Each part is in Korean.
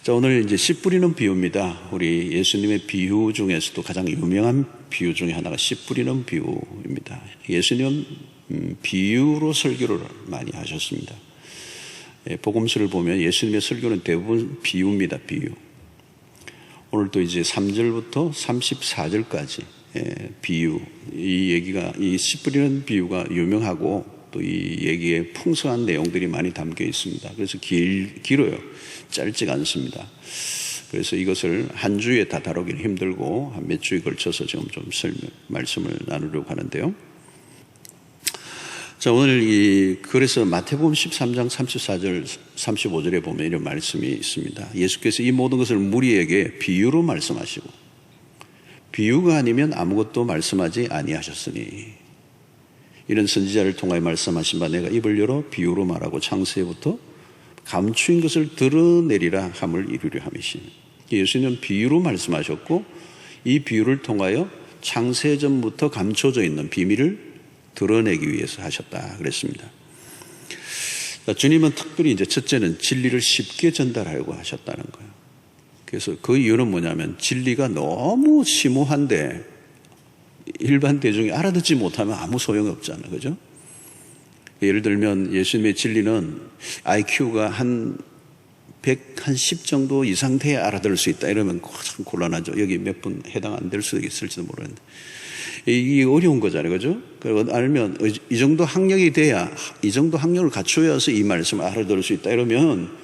자, 오늘 이제 씨 뿌리는 비유입니다. 우리 예수님의 비유 중에서도 가장 유명한 비유 중에 하나가 씨 뿌리는 비유입니다. 예수님은 비유로 설교를 많이 하셨습니다. 복음서를 보면 예수님의 설교는 대부분 비유입니다. 비유. 오늘도 이제 3절부터 34절까지 비유, 이 씨 뿌리는 비유가 유명하고 또 이 얘기에 풍성한 내용들이 많이 담겨 있습니다. 그래서 길어요. 짧지가 않습니다. 그래서 이것을 한 주에 다 다루기는 힘들고 한 몇 주에 걸쳐서 지금 좀 말씀을 나누려고 하는데요. 자, 오늘 그래서 마태복음 13장 34절, 35절에 보면 이런 말씀이 있습니다. 예수께서 이 모든 것을 무리에게 비유로 말씀하시고 비유가 아니면 아무것도 말씀하지 아니하셨으니 이런 선지자를 통하여 말씀하신 바 내가 입을 열어 비유로 말하고 창세부터 감추인 것을 드러내리라 함을 이루려 함이시니 예수님은 비유로 말씀하셨고 이 비유를 통하여 창세전부터 감춰져 있는 비밀을 드러내기 위해서 하셨다 그랬습니다. 주님은 특별히 이제 첫째는 진리를 쉽게 전달하려고 하셨다는 거예요. 그래서 그 이유는 뭐냐면 진리가 너무 심오한데 일반 대중이 알아듣지 못하면 아무 소용이 없잖아요. 그죠? 예를 들면 예수님의 진리는 IQ가 한 110 정도 이상 돼야 알아들을 수 있다. 이러면 참 곤란하죠. 여기 몇 분 해당 안 될 수도 있을지도 모르는데. 이게 어려운 거잖아요. 그죠? 그리고 알면 이 정도 학력이 돼야, 이 정도 학력을 갖춰야서 이 말씀을 알아들을 수 있다. 이러면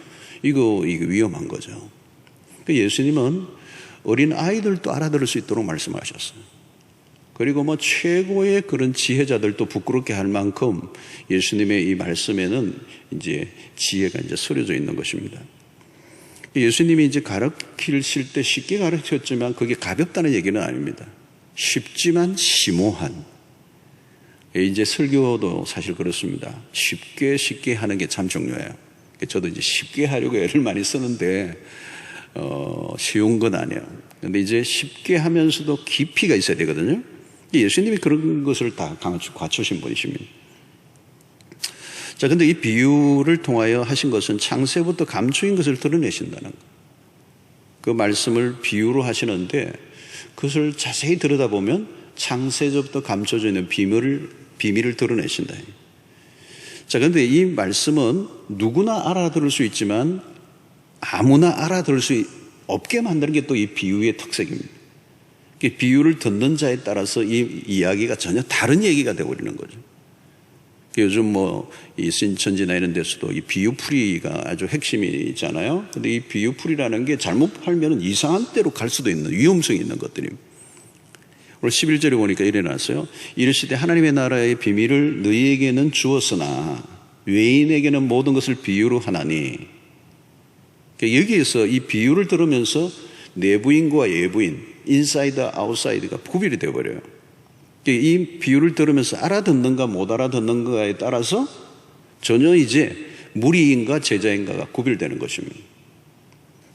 이게 위험한 거죠. 예수님은 어린 아이들도 알아들을 수 있도록 말씀하셨어요. 그리고 최고의 그런 지혜자들도 부끄럽게 할 만큼 예수님의 이 말씀에는 이제 지혜가 이제 서려져 있는 것입니다. 예수님이 이제 가르치실 때 쉽게 가르쳤지만 그게 가볍다는 얘기는 아닙니다. 쉽지만 심오한. 이제 설교도 사실 그렇습니다. 쉽게 하는 게 참 중요해요. 저도 이제 쉽게 하려고 애를 많이 쓰는데, 쉬운 건 아니에요. 근데 이제 쉽게 하면서도 깊이가 있어야 되거든요. 예수님이 그런 것을 다 갖추신 분이십니다. 자, 근데 이 비유를 통하여 하신 것은 창세부터 감추인 것을 드러내신다는 거예요. 그 말씀을 비유로 하시는데 그것을 자세히 들여다보면 창세전부터 감춰져 있는 비밀을 드러내신다. 자, 근데 이 말씀은 누구나 알아들을 수 있지만 아무나 알아들을 수 없게 만드는 게 또 이 비유의 특색입니다. 비유를 듣는 자에 따라서 이 이야기가 전혀 다른 얘기가 되어버리는 거죠. 요즘 이 신천지나 이런 데서도 이 비유풀이가 아주 핵심이 있잖아요. 근데 이 비유풀이라는 게 잘못 팔면 이상한 데로 갈 수도 있는 위험성이 있는 것들입니다. 오늘 11절에 보니까 이래 놨어요. 이르시되 하나님의 나라의 비밀을 너희에게는 주었으나 외인에게는 모든 것을 비유로 하나니. 여기에서 이 비유를 들으면서 내부인과 외부인, 인사이드, 아웃사이드가 구별이 되어버려요. 이 비유를 들으면서 알아듣는가 못 알아듣는가에 따라서 전혀 이제 무리인가 제자인가가 구별되는 것입니다.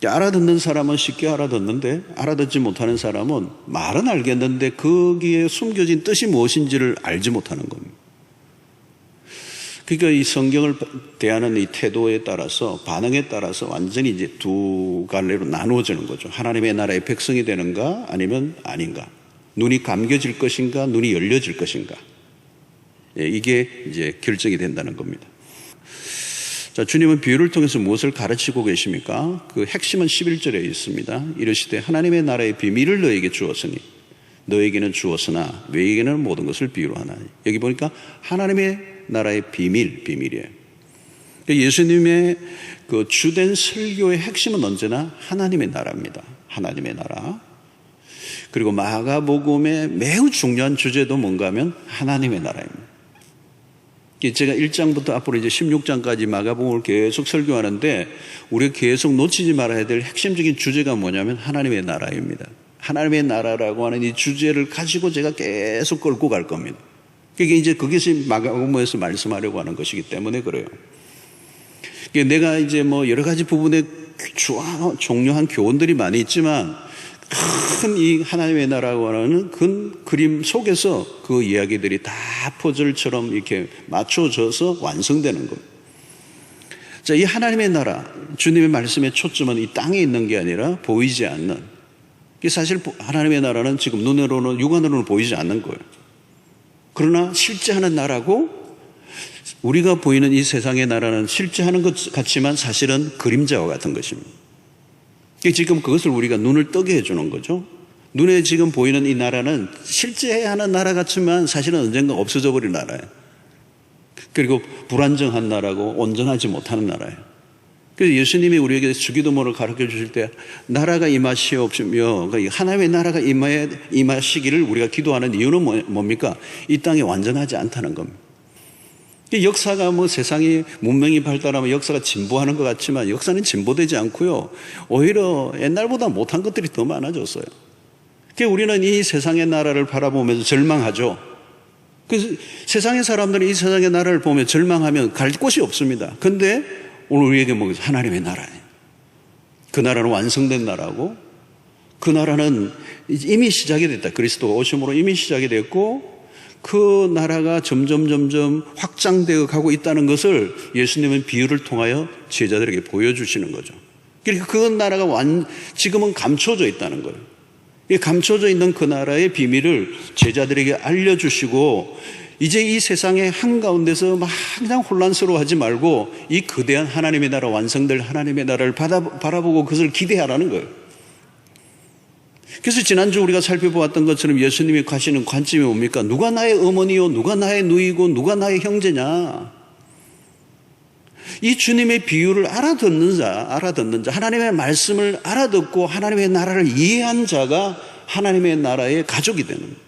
알아듣는 사람은 쉽게 알아듣는데 알아듣지 못하는 사람은 말은 알겠는데 거기에 숨겨진 뜻이 무엇인지를 알지 못하는 겁니다. 그러니까 이 성경을 대하는 이 태도에 따라서, 반응에 따라서 완전히 이제 두 갈래로 나누어지는 거죠. 하나님의 나라의 백성이 되는가 아니면 아닌가. 눈이 감겨질 것인가, 눈이 열려질 것인가. 이게 이제 결정이 된다는 겁니다. 자, 주님은 비유를 통해서 무엇을 가르치고 계십니까? 그 핵심은 11절에 있습니다. 이르시되 하나님의 나라의 비밀을 너에게 주었으니 너에게는 주었으나 외에게는 모든 것을 비유로 하나니. 여기 보니까 하나님의 나라의 비밀이에요. 예수님의 그 주된 설교의 핵심은 언제나 하나님의 나라입니다. 하나님의 나라. 그리고 마가복음의 매우 중요한 주제도 뭔가 하면 하나님의 나라입니다. 제가 1장부터 앞으로 이제 16장까지 마가복음을 계속 설교하는데 우리가 계속 놓치지 말아야 될 핵심적인 주제가 뭐냐면 하나님의 나라입니다. 하나님의 나라라고 하는 이 주제를 가지고 제가 계속 끌고 갈 겁니다. 그게 이제 그것이 마가복음에서 말씀하려고 하는 것이기 때문에 그래요. 내가 이제 여러 가지 부분에 중요한 교훈들이 많이 있지만 큰 이 하나님의 나라라고 하는 큰 그림 속에서 그 이야기들이 다 퍼즐처럼 이렇게 맞춰져서 완성되는 겁니다. 자, 이 하나님의 나라, 주님의 말씀의 초점은 이 땅에 있는 게 아니라 보이지 않는, 사실 하나님의 나라는 지금 눈으로는, 육안으로는 보이지 않는 거예요. 그러나 실제 하는 나라고, 우리가 보이는 이 세상의 나라는 실제 하는 것 같지만 사실은 그림자와 같은 것입니다. 지금 그것을 우리가 눈을 뜨게 해주는 거죠. 눈에 지금 보이는 이 나라는 실제 하는 나라 같지만 사실은 언젠가 없어져 버릴 나라예요. 그리고 불안정한 나라고 온전하지 못하는 나라예요. 그래서 예수님이 우리에게 주기도문을 가르쳐 주실 때 나라가 임하시옵시며, 하나님의 나라가 임하시기를 우리가 기도하는 이유는 뭡니까? 이 땅이 완전하지 않다는 겁니다. 역사가 세상이 문명이 발달하면 역사가 진보하는 것 같지만 역사는 진보되지 않고요. 오히려 옛날보다 못한 것들이 더 많아졌어요. 그러니까 우리는 이 세상의 나라를 바라보면서 절망하죠. 그래서 세상의 사람들은 이 세상의 나라를 보며 절망하면 갈 곳이 없습니다. 그런데 오늘 우리에게 하나님의 나라예요. 그 나라는 완성된 나라고, 그 나라는 이미 시작이 됐다. 그리스도가 오심으로 이미 시작이 됐고, 그 나라가 점점 확장되어 가고 있다는 것을 예수님은 비유를 통하여 제자들에게 보여주시는 거죠. 그러니까 그 나라가 지금은 감춰져 있다는 거예요. 이 감춰져 있는 그 나라의 비밀을 제자들에게 알려주시고, 이제 이 세상의 한가운데서 막 그냥 혼란스러워하지 말고 이 거대한 하나님의 나라, 완성될 하나님의 나라를 바라보고 그것을 기대하라는 거예요. 그래서 지난주 우리가 살펴보았던 것처럼 예수님이 가시는 관점이 뭡니까? 누가 나의 어머니요, 누가 나의 누이고, 누가 나의 형제냐? 이 주님의 비유를 알아듣는 자, 하나님의 말씀을 알아듣고 하나님의 나라를 이해한 자가 하나님의 나라의 가족이 되는 거예요.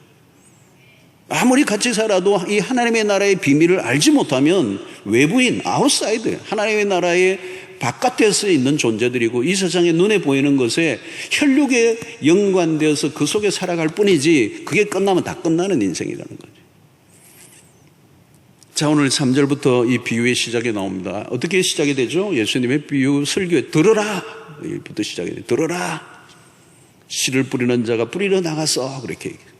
아무리 같이 살아도 이 하나님의 나라의 비밀을 알지 못하면 외부인, 아웃사이드, 하나님의 나라의 바깥에서 있는 존재들이고 이 세상에 눈에 보이는 것에 혈육에 연관되어서 그 속에 살아갈 뿐이지 그게 끝나면 다 끝나는 인생이라는 거죠. 자, 오늘 3절부터 이 비유의 시작이 나옵니다. 어떻게 시작이 되죠? 예수님의 비유 설교에 들어라! 부터 시작이 돼요. 들어라! 씨를 뿌리는 자가 뿌리러 나가서 그렇게 얘기해요.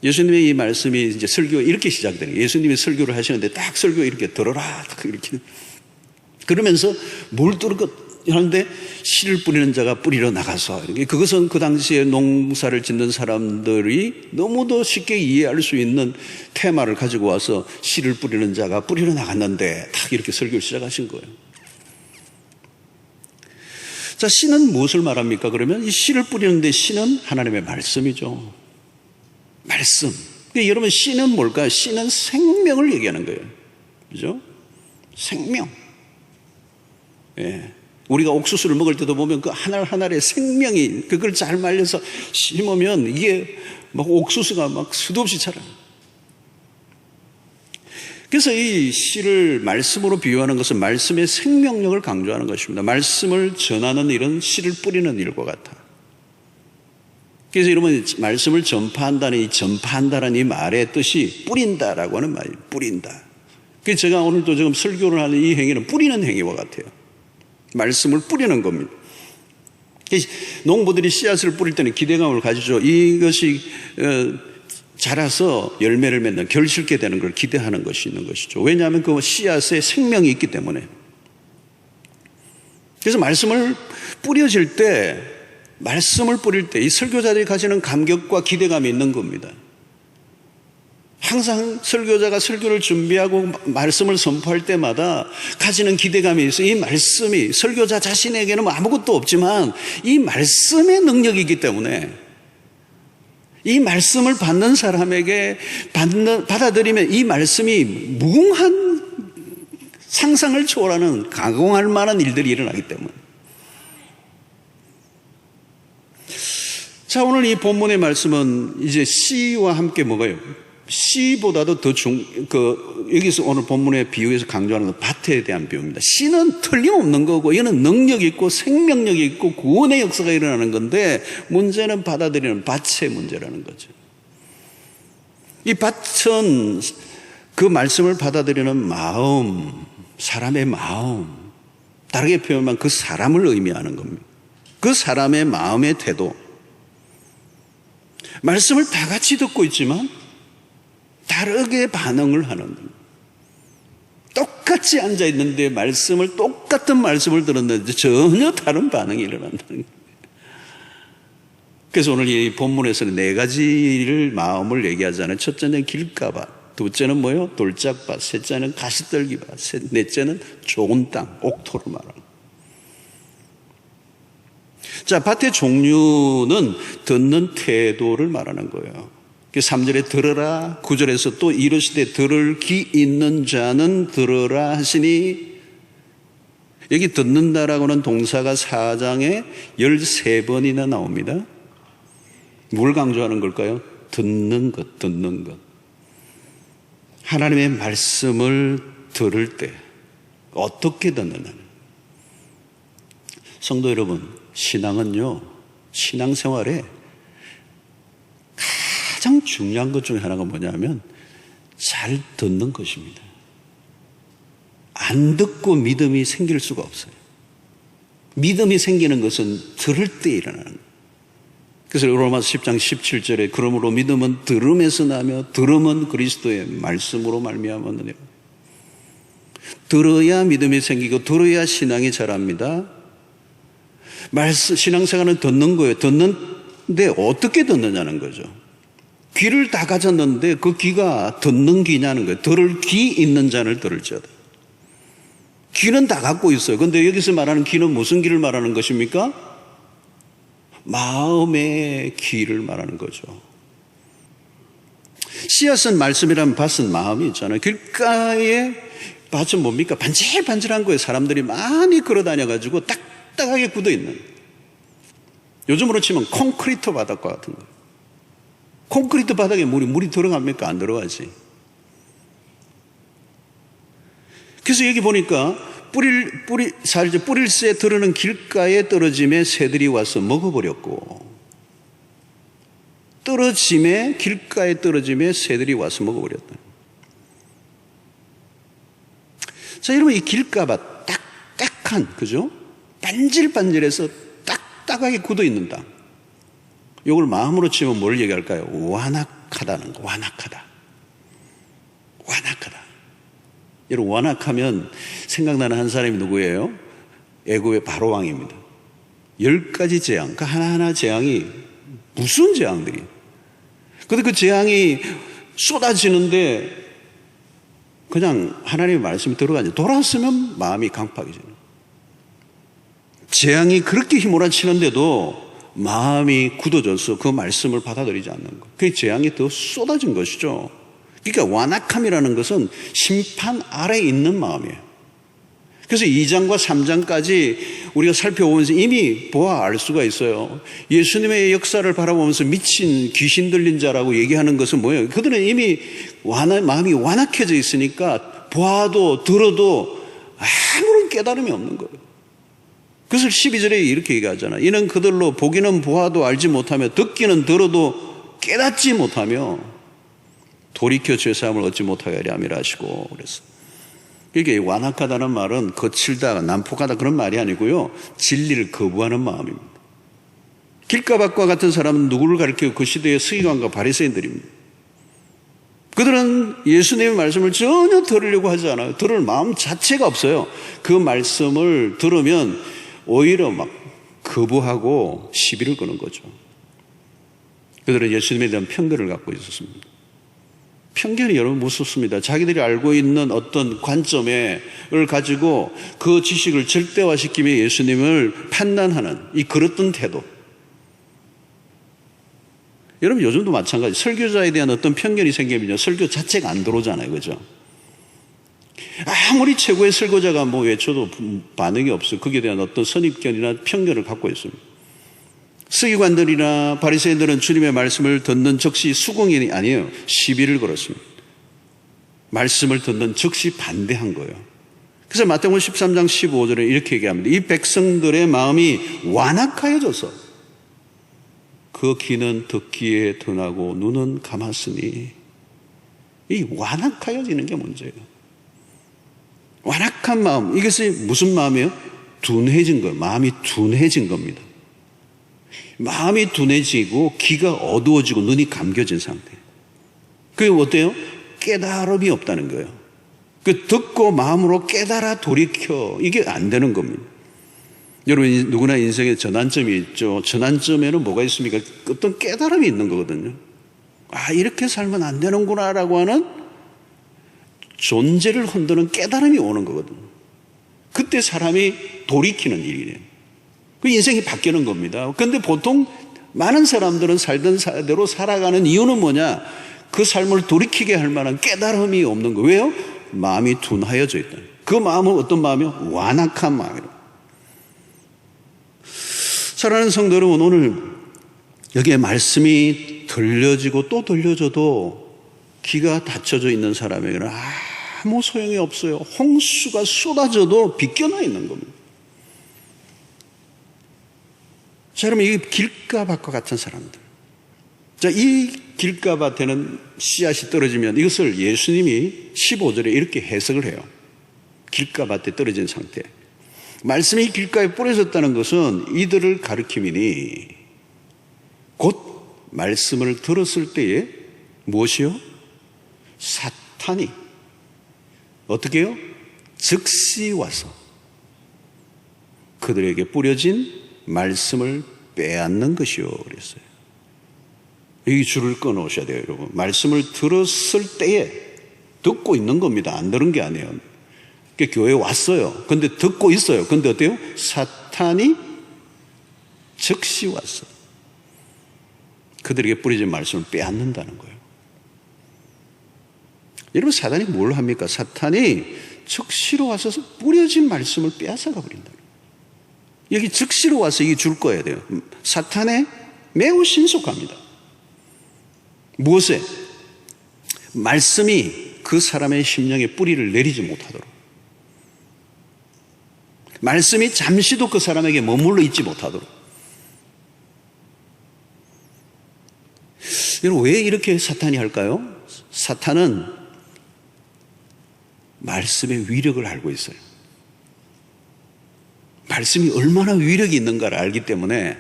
예수님의 이 말씀이 이제 설교가 이렇게 시작되는 거예요. 예수님이 설교를 하시는데 딱 설교 이렇게 들어라! 딱 이렇게. 그러면서 뭘 들을까 하는데 씨를 뿌리는 자가 뿌리러 나가서, 그것은 그 당시에 농사를 짓는 사람들이 너무도 쉽게 이해할 수 있는 테마를 가지고 와서 씨를 뿌리는 자가 뿌리러 나갔는데 딱 이렇게 설교를 시작하신 거예요. 자, 씨는 무엇을 말합니까? 그러면 이 씨를 뿌리는데 씨는 하나님의 말씀이죠. 말씀. 여러분, 씨는 뭘까요? 씨는 생명을 얘기하는 거예요. 그죠? 생명. 예. 우리가 옥수수를 먹을 때도 보면 그 하나하나의 생명이, 그걸 잘 말려서 심으면 이게 막 옥수수가 막 수도 없이 자라요. 그래서 이 씨를 말씀으로 비유하는 것은 말씀의 생명력을 강조하는 것입니다. 말씀을 전하는 일은 씨를 뿌리는 일과 같아. 그래서 여러분, 말씀을 전파한다는 이 전파한다는 이 말의 뜻이 뿌린다라고 하는 말이에요. 뿌린다. 그래서 제가 오늘도 지금 설교를 하는 이 행위는 뿌리는 행위와 같아요. 말씀을 뿌리는 겁니다. 농부들이 씨앗을 뿌릴 때는 기대감을 가지죠. 이것이 자라서 열매를 맺는, 결실게 되는 걸 기대하는 것이 있는 것이죠. 왜냐하면 그 씨앗에 생명이 있기 때문에. 그래서 말씀을 뿌려질 때, 말씀을 뿌릴 때 이 설교자들이 가지는 감격과 기대감이 있는 겁니다. 항상 설교자가 설교를 준비하고 말씀을 선포할 때마다 가지는 기대감이 있어요. 이 말씀이 설교자 자신에게는 아무것도 없지만 이 말씀의 능력이기 때문에 이 말씀을 받는 사람에게 받아들이면 이 말씀이 무궁한 상상을 초월하는 가공할 만한 일들이 일어나기 때문에. 자, 오늘 이 본문의 말씀은 이제 씨와 함께 먹어요. 씨보다도 더 여기서 오늘 본문의 비유에서 강조하는 건 밭에 대한 비유입니다. 씨는 틀림없는 거고, 이거는 능력이 있고 생명력이 있고 구원의 역사가 일어나는 건데, 문제는 받아들이는 밭의 문제라는 거죠. 이 밭은 그 말씀을 받아들이는 마음, 사람의 마음, 다르게 표현하면 그 사람을 의미하는 겁니다. 그 사람의 마음의 태도. 말씀을 다 같이 듣고 있지만 다르게 반응을 하는 겁니다. 똑같이 앉아있는데 똑같은 말씀을 들었는데 전혀 다른 반응이 일어난다는 거예요. 그래서 오늘 이 본문에서는 네 가지를 마음을 얘기하잖아요. 첫째는 길가밭, 둘째는 뭐요? 돌짝밭, 셋째는 가시떨기밭, 넷째는 좋은 땅, 옥토를 말하는. 자, 밭의 종류는 듣는 태도를 말하는 거예요. 3절에 들으라, 9절에서 또 이르시되 들을 귀 있는 자는 들으라 하시니, 여기 듣는다라고는 동사가 4장에 13번이나 나옵니다. 뭘 강조하는 걸까요? 듣는 것, 듣는 것. 하나님의 말씀을 들을 때 어떻게 듣느냐. 성도 여러분, 신앙은요, 신앙생활에 가장 중요한 것 중에 하나가 뭐냐면 잘 듣는 것입니다. 안 듣고 믿음이 생길 수가 없어요. 믿음이 생기는 것은 들을 때 일어나는 거예요. 그래서 로마서 10장 17절에 그러므로 믿음은 들음에서 나며 들음은 그리스도의 말씀으로 말미암았느니라. 들어야 믿음이 생기고 들어야 신앙이 자랍니다. 신앙생활은 듣는 거예요. 듣는데 어떻게 듣느냐는 거죠. 귀를 다 가졌는데 그 귀가 듣는 귀냐는 거예요. 들을 귀 있는 자를 들을지어다. 귀는 다 갖고 있어요. 그런데 여기서 말하는 귀는 무슨 귀를 말하는 것입니까? 마음의 귀를 말하는 거죠. 씨앗은 말씀이라면 밭은 마음이 있잖아요. 길가에 밭은 뭡니까? 반질반질한 거예요. 사람들이 많이 걸어다녀가지고 딱딱하게 굳어있는, 요즘으로 치면 콘크리트 바닥과 같은 거예요. 콘크리트 바닥에 물이 들어갑니까? 안 들어가지. 그래서 여기 보니까 뿌릴새 들어는 길가에 떨어짐에 새들이 와서 먹어버렸고, 길가에 떨어짐에 새들이 와서 먹어버렸다. 자, 여러분, 이 길가밭 딱딱한, 그죠? 반질반질해서 딱딱하게 굳어있는 땅. 이걸 마음으로 치면 뭘 얘기할까요? 완악하다는 거. 완악하다. 여러분, 완악하면 생각나는 한 사람이 누구예요? 애굽의 바로왕입니다. 10가지 재앙, 그 하나하나 재앙이 무슨 재앙들이. 근데 그 재앙이 쏟아지는데 그냥 하나님의 말씀이 들어가지, 돌아서면 마음이 강팍해지는. 재앙이 그렇게 휘몰아치는데도 마음이 굳어져서 그 말씀을 받아들이지 않는 것. 그 재앙이 더 쏟아진 것이죠. 그러니까 완악함이라는 것은 심판 아래에 있는 마음이에요. 그래서 2장과 3장까지 우리가 살펴보면서 이미 보아 알 수가 있어요. 예수님의 역사를 바라보면서 미친 귀신 들린 자라고 얘기하는 것은 뭐예요? 그들은 이미 마음이 완악해져 있으니까 보아도 들어도 아무런 깨달음이 없는 거예요. 그래서 12절에 이렇게 얘기하잖아요. 이는 그들로 보기는 보아도 알지 못하며 듣기는 들어도 깨닫지 못하며 돌이켜 죄사함을 얻지 못하게 하려 함이라 하시고 그랬어요. 이게 완악하다는 말은 거칠다, 난폭하다 그런 말이 아니고요, 진리를 거부하는 마음입니다. 길가밭과 같은 사람은 누구를 가리키고 그 시대의 서기관과 바리새인들입니다. 그들은 예수님의 말씀을 전혀 들으려고 하지 않아요. 들을 마음 자체가 없어요. 그 말씀을 들으면 오히려 막 거부하고 시비를 거는 거죠. 그들은 예수님에 대한 편견을 갖고 있었습니다. 편견이 여러분 무섭습니다. 자기들이 알고 있는 어떤 관점을 가지고 그 지식을 절대화시키며 예수님을 판단하는 이 그릇된 태도. 여러분, 요즘도 마찬가지. 설교자에 대한 어떤 편견이 생기면요, 설교 자체가 안 들어오잖아요. 그죠? 아무리 최고의 설교자가 뭐 외쳐도 반응이 없어요. 거기에 대한 어떤 선입견이나 편견을 갖고 있습니다. 서기관들이나 바리새인들은 주님의 말씀을 듣는 즉시 수긍이 아니에요. 시비를 걸었습니다. 말씀을 듣는 즉시 반대한 거예요. 그래서 마태복음 13장 15절에 이렇게 얘기합니다. 이 백성들의 마음이 완악하여져서 그 귀는 듣기에 둔하고 눈은 감았으니, 이 완악하여지는 게 문제예요. 완악한 마음, 이것이 무슨 마음이에요? 둔해진 거예요. 마음이 둔해진 겁니다. 마음이 둔해지고 귀가 어두워지고 눈이 감겨진 상태. 그게 어때요? 깨달음이 없다는 거예요. 그 듣고 마음으로 깨달아 돌이켜, 이게 안 되는 겁니다. 여러분, 누구나 인생에 전환점이 있죠. 전환점에는 뭐가 있습니까? 어떤 깨달음이 있는 거거든요. 아, 이렇게 살면 안 되는구나 라고 하는 존재를 흔드는 깨달음이 오는 거거든요. 그때 사람이 돌이키는 일이에요. 그 인생이 바뀌는 겁니다. 그런데 보통 많은 사람들은 살던 대로 살아가는 이유는 뭐냐? 그 삶을 돌이키게 할 만한 깨달음이 없는 거예요. 왜요? 마음이 둔하여져 있다. 그 마음은 어떤 마음이요? 완악한 마음이에요. 사랑하는 성도 여러분, 오늘 여기에 말씀이 들려지고 또 들려져도 귀가 닫혀져 있는 사람에게는 아무 소용이 없어요. 홍수가 쏟아져도 비껴나 있는 겁니다. 자, 여러분, 이 길가밭과 같은 사람들. 자, 이 길가밭에는 씨앗이 떨어지면 이것을 예수님이 15절에 이렇게 해석을 해요. 길가밭에 떨어진 상태. 말씀이 길가에 뿌려졌다는 것은 이들을 가리킴이니 곧 말씀을 들었을 때에 무엇이요? 사탄이 어떻게 해요? 즉시 와서 그들에게 뿌려진 말씀을 빼앗는 것이요 그랬어요. 여기 줄을 끊어오셔야 돼요, 여러분. 말씀을 들었을 때에 듣고 있는 겁니다. 안 들은 게 아니에요. 교회에 왔어요. 근데 듣고 있어요. 근데 어때요? 사탄이 즉시 왔어. 그들에게 뿌려진 말씀을 빼앗는다는 거예요. 여러분, 사탄이 뭘 합니까? 사탄이 즉시로 와서 뿌려진 말씀을 빼앗아가 버린다. 여기 즉시로 와서 이게 줄 거야 돼요. 사탄에 매우 신속합니다. 무엇에? 말씀이 그 사람의 심령에 뿌리를 내리지 못하도록. 말씀이 잠시도 그 사람에게 머물러 있지 못하도록. 여러분, 왜 이렇게 사탄이 할까요? 사탄은 말씀의 위력을 알고 있어요. 말씀이 얼마나 위력이 있는가를 알기 때문에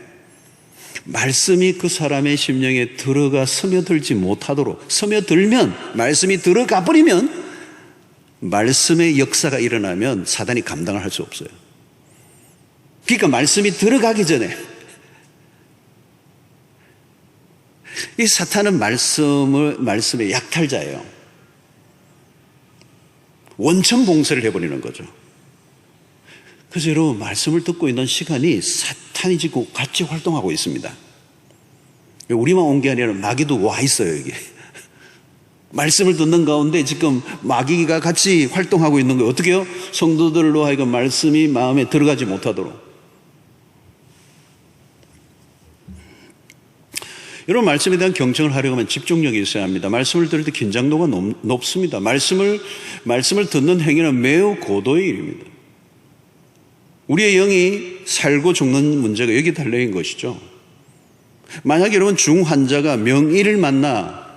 말씀이 그 사람의 심령에 들어가 스며들지 못하도록, 스며들면, 말씀이 들어가 버리면 말씀의 역사가 일어나면 사단이 감당을 할 수 없어요. 그러니까 말씀이 들어가기 전에 이 사탄은 말씀의 약탈자예요. 원천 봉쇄를 해버리는 거죠. 그래서 여러분, 말씀을 듣고 있는 시간이 사탄이 지금 같이 활동하고 있습니다. 우리만 온 게 아니라 마귀도 와 있어요, 여기. 말씀을 듣는 가운데 지금 마귀가 같이 활동하고 있는 거예요. 어떻게 해요? 성도들로 하여금 말씀이 마음에 들어가지 못하도록. 여러분, 말씀에 대한 경청을 하려고 하면 집중력이 있어야 합니다. 말씀을 들을 때 긴장도가 높습니다. 말씀을 듣는 행위는 매우 고도의 일입니다. 우리의 영이 살고 죽는 문제가 여기 달려있는 것이죠. 만약 여러분 중환자가 명의를 만나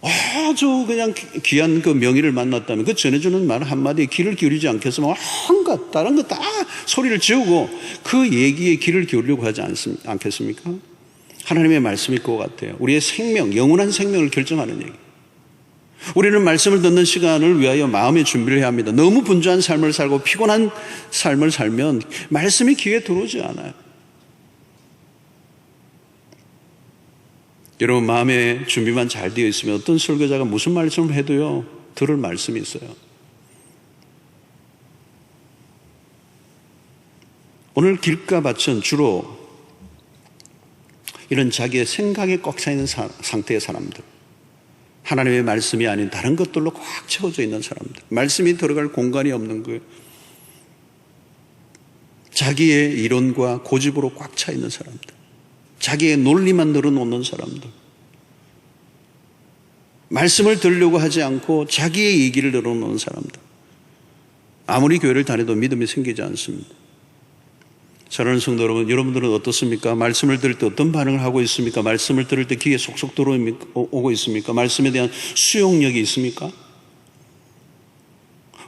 아주 그냥 귀한 그 명의를 만났다면 그 전해주는 말 한마디에 귀를 기울이지 않겠으면 한갓 다른 거 다 소리를 지우고 그 얘기에 귀를 기울이려고 하지 않겠습니까? 하나님의 말씀이 그거 같아요. 우리의 생명, 영원한 생명을 결정하는 얘기. 우리는 말씀을 듣는 시간을 위하여 마음의 준비를 해야 합니다. 너무 분주한 삶을 살고 피곤한 삶을 살면 말씀이 귀에 들어오지 않아요. 여러분, 마음의 준비만 잘 되어 있으면 어떤 설교자가 무슨 말씀을 해도요, 들을 말씀이 있어요. 오늘 길가밭은 주로 이런 자기의 생각에 꽉 차 있는 상태의 사람들, 하나님의 말씀이 아닌 다른 것들로 꽉 채워져 있는 사람들, 말씀이 들어갈 공간이 없는 거예요. 자기의 이론과 고집으로 꽉 차 있는 사람들, 자기의 논리만 늘어놓는 사람들, 말씀을 들으려고 하지 않고 자기의 얘기를 늘어놓는 사람들, 아무리 교회를 다녀도 믿음이 생기지 않습니다. 사랑하는 성도 여러분, 여러분들은 어떻습니까? 말씀을 들을 때 어떤 반응을 하고 있습니까? 말씀을 들을 때 귀에 속속 들어오고 있습니까? 말씀에 대한 수용력이 있습니까?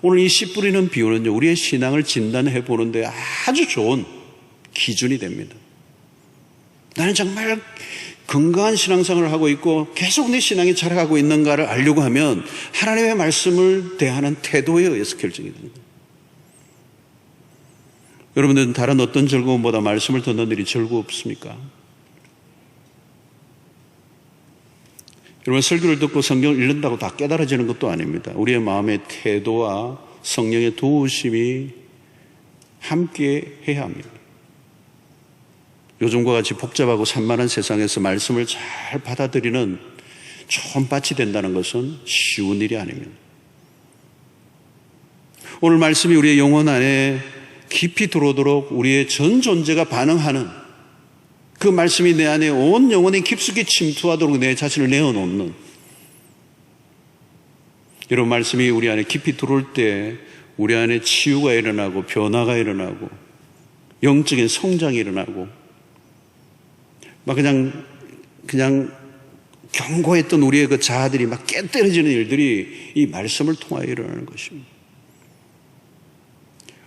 오늘 이 씨 뿌리는 비유는요, 우리의 신앙을 진단해 보는데 아주 좋은 기준이 됩니다. 나는 정말 건강한 신앙생활을 하고 있고 계속 내 신앙이 자라가고 있는가를 알려고 하면 하나님의 말씀을 대하는 태도에 의해서 결정이 됩니다. 여러분들은 다른 어떤 즐거움보다 말씀을 듣는 일이 즐겁습니까? 여러분, 설교를 듣고 성경을 읽는다고 다 깨달아지는 것도 아닙니다. 우리의 마음의 태도와 성령의 도우심이 함께 해야 합니다. 요즘과 같이 복잡하고 산만한 세상에서 말씀을 잘 받아들이는 좋은 밭이 된다는 것은 쉬운 일이 아닙니다. 오늘 말씀이 우리의 영혼 안에 깊이 들어오도록 우리의 전 존재가 반응하는, 그 말씀이 내 안에 온 영혼에 깊숙이 침투하도록 내 자신을 내어놓는, 이런 말씀이 우리 안에 깊이 들어올 때 우리 안에 치유가 일어나고 변화가 일어나고 영적인 성장이 일어나고 막 그냥 견고했던 우리의 그 자아들이 막 깨떨어지는 일들이 이 말씀을 통하여 일어나는 것입니다.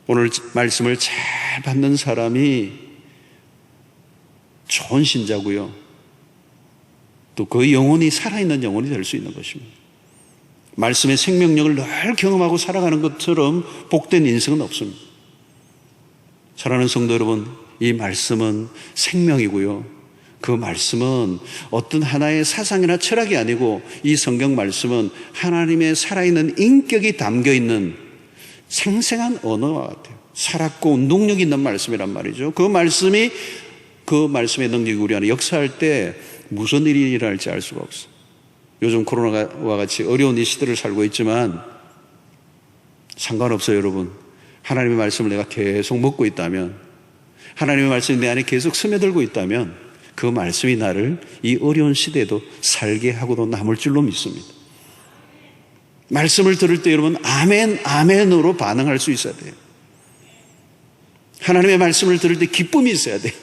오늘 말씀을 잘 받는 사람이 좋은 신자고요. 또 그 영혼이 살아있는 영혼이 될 수 있는 것입니다. 말씀의 생명력을 늘 경험하고 살아가는 것처럼 복된 인생은 없습니다. 사랑하는 성도 여러분, 이 말씀은 생명이고요. 그 말씀은 어떤 하나의 사상이나 철학이 아니고 이 성경 말씀은 하나님의 살아있는 인격이 담겨있는 생생한 언어와 같아요. 살았고 능력 있는 말씀이란 말이죠. 그 말씀의 능력이 우리 안에 역사할 때 무슨 일이 일어날지 알 수가 없어요. 요즘 코로나와 같이 어려운 이 시대를 살고 있지만 상관없어요, 여러분. 하나님의 말씀을 내가 계속 먹고 있다면, 하나님의 말씀이 내 안에 계속 스며들고 있다면 그 말씀이 나를 이 어려운 시대에도 살게 하고도 남을 줄로 믿습니다. 말씀을 들을 때 여러분 아멘, 아멘으로 반응할 수 있어야 돼요. 하나님의 말씀을 들을 때 기쁨이 있어야 돼요.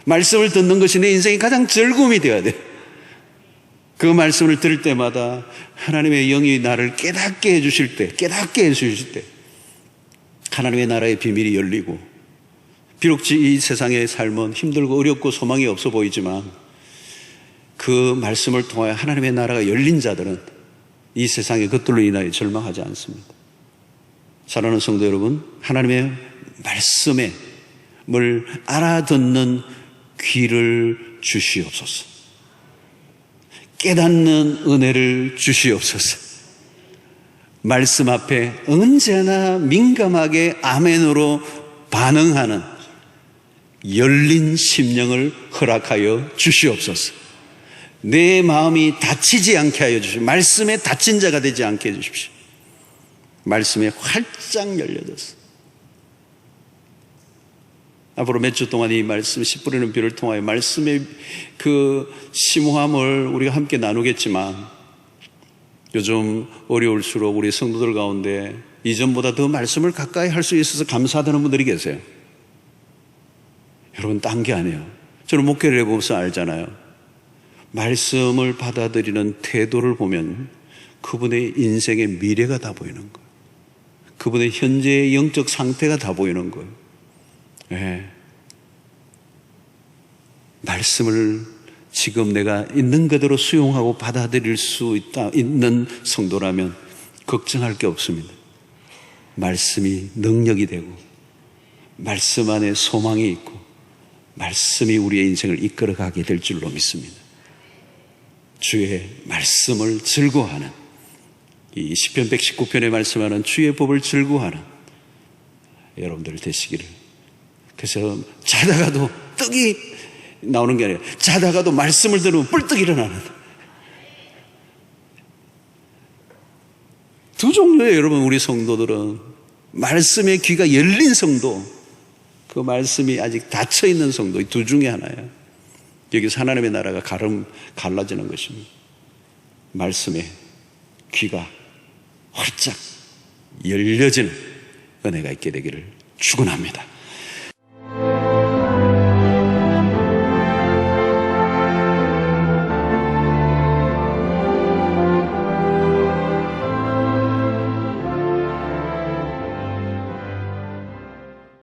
말씀을 듣는 것이 내 인생의 가장 즐거움이 되어야 돼요. 그 말씀을 들을 때마다 하나님의 영이 나를 깨닫게 해주실 때, 하나님의 나라의 비밀이 열리고, 비록 이 세상의 삶은 힘들고 어렵고 소망이 없어 보이지만 그 말씀을 통하여 하나님의 나라가 열린 자들은 이 세상의 것들로 인하여 절망하지 않습니다. 사랑하는 성도 여러분, 하나님의 말씀을 알아듣는 귀를 주시옵소서. 깨닫는 은혜를 주시옵소서. 말씀 앞에 언제나 민감하게 아멘으로 반응하는 열린 심령을 허락하여 주시옵소서. 내 마음이 다치지 않게 하여 주십시오. 말씀에 다친 자가 되지 않게 해주십시오. 말씀에 활짝 열려져서 앞으로 몇 주 동안 이 말씀 씨 뿌리는 비를 통하여 말씀의 그 심오함을 우리가 함께 나누겠지만, 요즘 어려울수록 우리 성도들 가운데 이전보다 더 말씀을 가까이 할 수 있어서 감사하다는 분들이 계세요. 여러분, 딴 게 아니에요. 저는 목회를 해보면서 알잖아요. 말씀을 받아들이는 태도를 보면 그분의 인생의 미래가 다 보이는 거예요. 그분의 현재의 영적 상태가 다 보이는 거예요. 네. 말씀을 지금 내가 있는 그대로 수용하고 받아들일 수 있는 성도라면 걱정할 게 없습니다. 말씀이 능력이 되고 말씀 안에 소망이 있고 말씀이 우리의 인생을 이끌어가게 될 줄로 믿습니다. 주의 말씀을 즐거워하는, 이 시편 119편에 말씀하는 주의 법을 즐거워하는 여러분들 되시기를. 그래서 자다가도 떡이 나오는 게 아니라 자다가도 말씀을 들으면 뿔떡 일어나는, 두 종류의 여러분 우리 성도들은 말씀의 귀가 열린 성도, 그 말씀이 아직 닫혀있는 성도, 이 두 중에 하나예요. 여기서 하나님의 나라가 갈라지는 것입니다. 말씀의 귀가 활짝 열려지는 은혜가 있게 되기를 축원합니다.